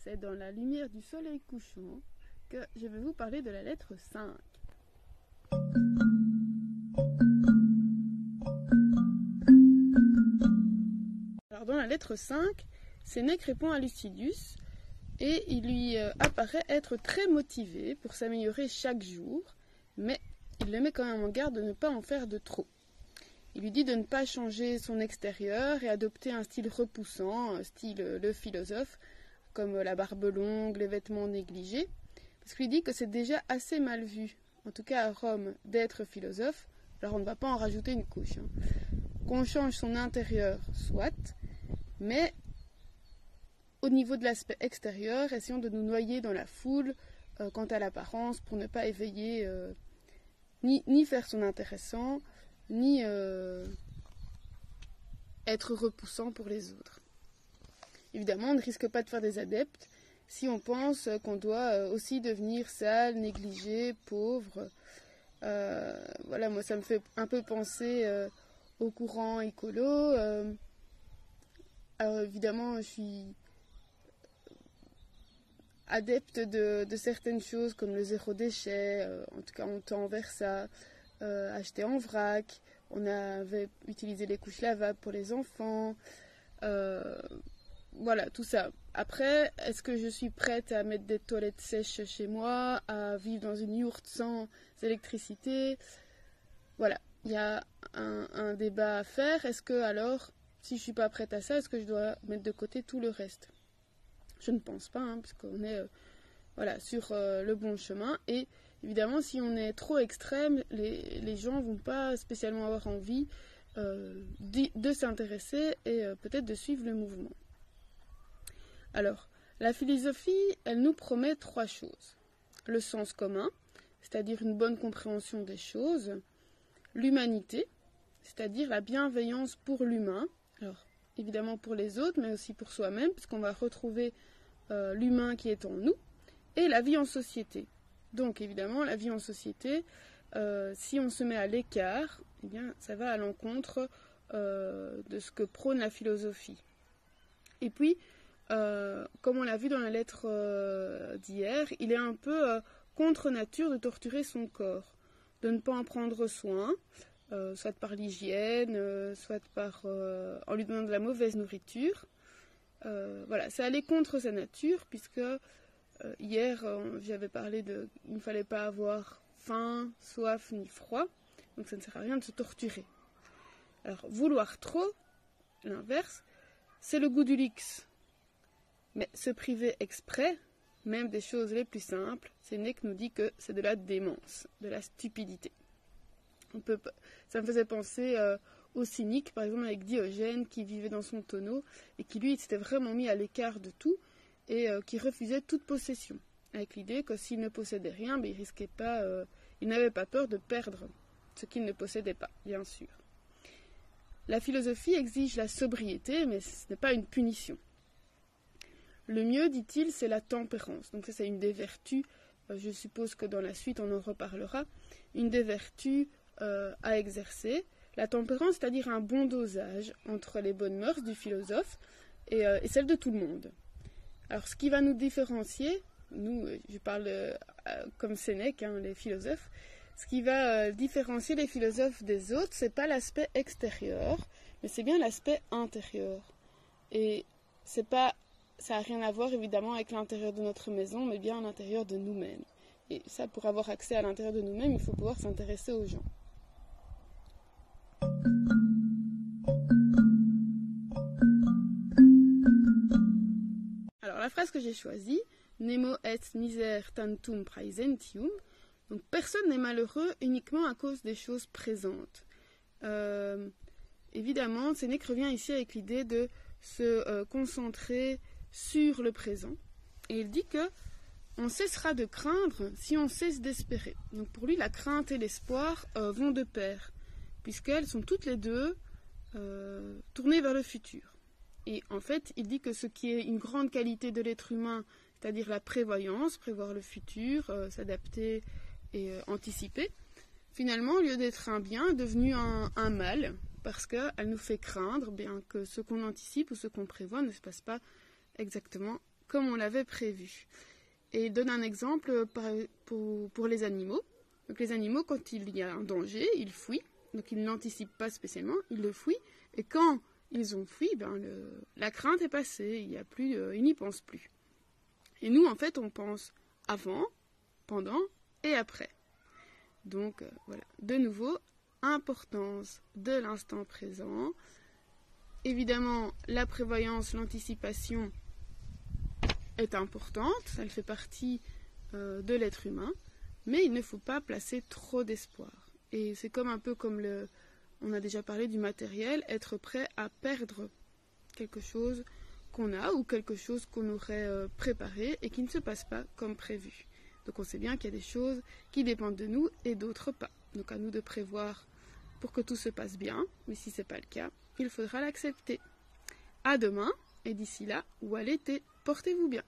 c'est dans la lumière du soleil couchant que je vais vous parler de la lettre 5. Alors dans la lettre 5, Sénèque répond à Lucidius et il lui apparaît être très motivé pour s'améliorer chaque jour, mais il le met quand même en garde de ne pas en faire de trop. Il lui dit de ne pas changer son extérieur et adopter un style repoussant, style le philosophe, comme la barbe longue, les vêtements négligés, parce qu'il lui dit que c'est déjà assez mal vu, en tout cas à Rome, d'être philosophe, alors on ne va pas en rajouter une couche. Qu'on change son intérieur, soit, mais au niveau de l'aspect extérieur, essayons de nous noyer dans la foule quant à l'apparence pour ne pas éveiller, ni faire son intéressant, ni être repoussant pour les autres. Évidemment, on ne risque pas de faire des adeptes si on pense qu'on doit aussi devenir sale, négligé, pauvre. Voilà, moi ça me fait un peu penser au courant écolo. Alors évidemment, je suis adepte de certaines choses comme le zéro déchet, en tout cas on tend vers ça, acheter en vrac, on avait utilisé les couches lavables pour les enfants, voilà, tout ça. Après, est-ce que je suis prête à mettre des toilettes sèches chez moi, à vivre dans une yourte sans électricité? Voilà, il y a un débat à faire. Est-ce que alors, si je ne suis pas prête à ça, est-ce que je dois mettre de côté tout le reste? Je ne pense pas, parce qu'on est voilà, sur le bon chemin. Et évidemment, si on est trop extrême, les gens ne vont pas spécialement avoir envie de s'intéresser et peut-être de suivre le mouvement. Alors, la philosophie, elle nous promet 3 choses. Le sens commun, c'est-à-dire une bonne compréhension des choses. L'humanité, c'est-à-dire la bienveillance pour l'humain. Alors, évidemment pour les autres, mais aussi pour soi-même, puisqu'on va retrouver l'humain qui est en nous. Et la vie en société. Donc, évidemment, la vie en société, si on se met à l'écart, eh bien, ça va à l'encontre de ce que prône la philosophie. Et puis, comme on l'a vu dans la lettre d'hier, il est un peu contre nature de torturer son corps, de ne pas en prendre soin, soit par l'hygiène, soit en lui donnant de la mauvaise nourriture. Voilà, c'est aller contre sa nature, puisque hier j'avais parlé il ne fallait pas avoir faim, soif ni froid, donc ça ne sert à rien de se torturer. Alors, vouloir trop, l'inverse, c'est le goût du luxe. Mais se priver exprès, même des choses les plus simples, Sénèque nous dit que c'est de la démence, de la stupidité. Ça me faisait penser aux cyniques, par exemple avec Diogène, qui vivait dans son tonneau et qui lui s'était vraiment mis à l'écart de tout et qui refusait toute possession, avec l'idée que s'il ne possédait rien, il risquait pas, il n'avait pas peur de perdre ce qu'il ne possédait pas, bien sûr. La philosophie exige la sobriété, mais ce n'est pas une punition. Le mieux, dit-il, c'est la tempérance. Donc ça, c'est une des vertus, je suppose que dans la suite, on en reparlera, une des vertus à exercer. La tempérance, c'est-à-dire un bon dosage entre les bonnes mœurs du philosophe et celles de tout le monde. Alors, ce qui va nous différencier, nous, je parle comme Sénèque, les philosophes, ce qui va différencier les philosophes des autres, c'est pas l'aspect extérieur, mais c'est bien l'aspect intérieur. Et c'est pas... Ça n'a rien à voir évidemment avec l'intérieur de notre maison, mais bien à l'intérieur de nous-mêmes. Et ça, pour avoir accès à l'intérieur de nous-mêmes, il faut pouvoir s'intéresser aux gens. Alors la phrase que j'ai choisie, Nemo et miser tantum praesentium, donc personne n'est malheureux uniquement à cause des choses présentes. Évidemment, Sénèque revient ici avec l'idée de se concentrer sur le présent, et il dit que on cessera de craindre si on cesse d'espérer. Donc pour lui, la crainte et l'espoir vont de pair, puisqu'elles sont toutes les deux tournées vers le futur. Et en fait, il dit que ce qui est une grande qualité de l'être humain, c'est-à-dire la prévoyance, prévoir le futur, s'adapter et anticiper, finalement, au lieu d'être un bien, est devenu un mal, parce qu'elle nous fait craindre bien que ce qu'on anticipe ou ce qu'on prévoit ne se passe pas exactement comme on l'avait prévu. Et il donne un exemple pour les animaux. Donc les animaux, quand il y a un danger, ils fuient. Donc ils n'anticipent pas spécialement, ils le fuient. Et quand ils ont fui, la crainte est passée, ils n'y pensent plus. Et nous, en fait, on pense avant, pendant et après. Donc voilà, de nouveau, importance de l'instant présent. Évidemment, la prévoyance, l'anticipation est importante, elle fait partie de l'être humain, mais il ne faut pas placer trop d'espoir. Et c'est un peu comme on a déjà parlé du matériel, être prêt à perdre quelque chose qu'on a ou quelque chose qu'on aurait préparé et qui ne se passe pas comme prévu. Donc on sait bien qu'il y a des choses qui dépendent de nous et d'autres pas. Donc à nous de prévoir pour que tout se passe bien, mais si ce n'est pas le cas, il faudra l'accepter. À demain, et d'ici là, ou à l'été, portez-vous bien.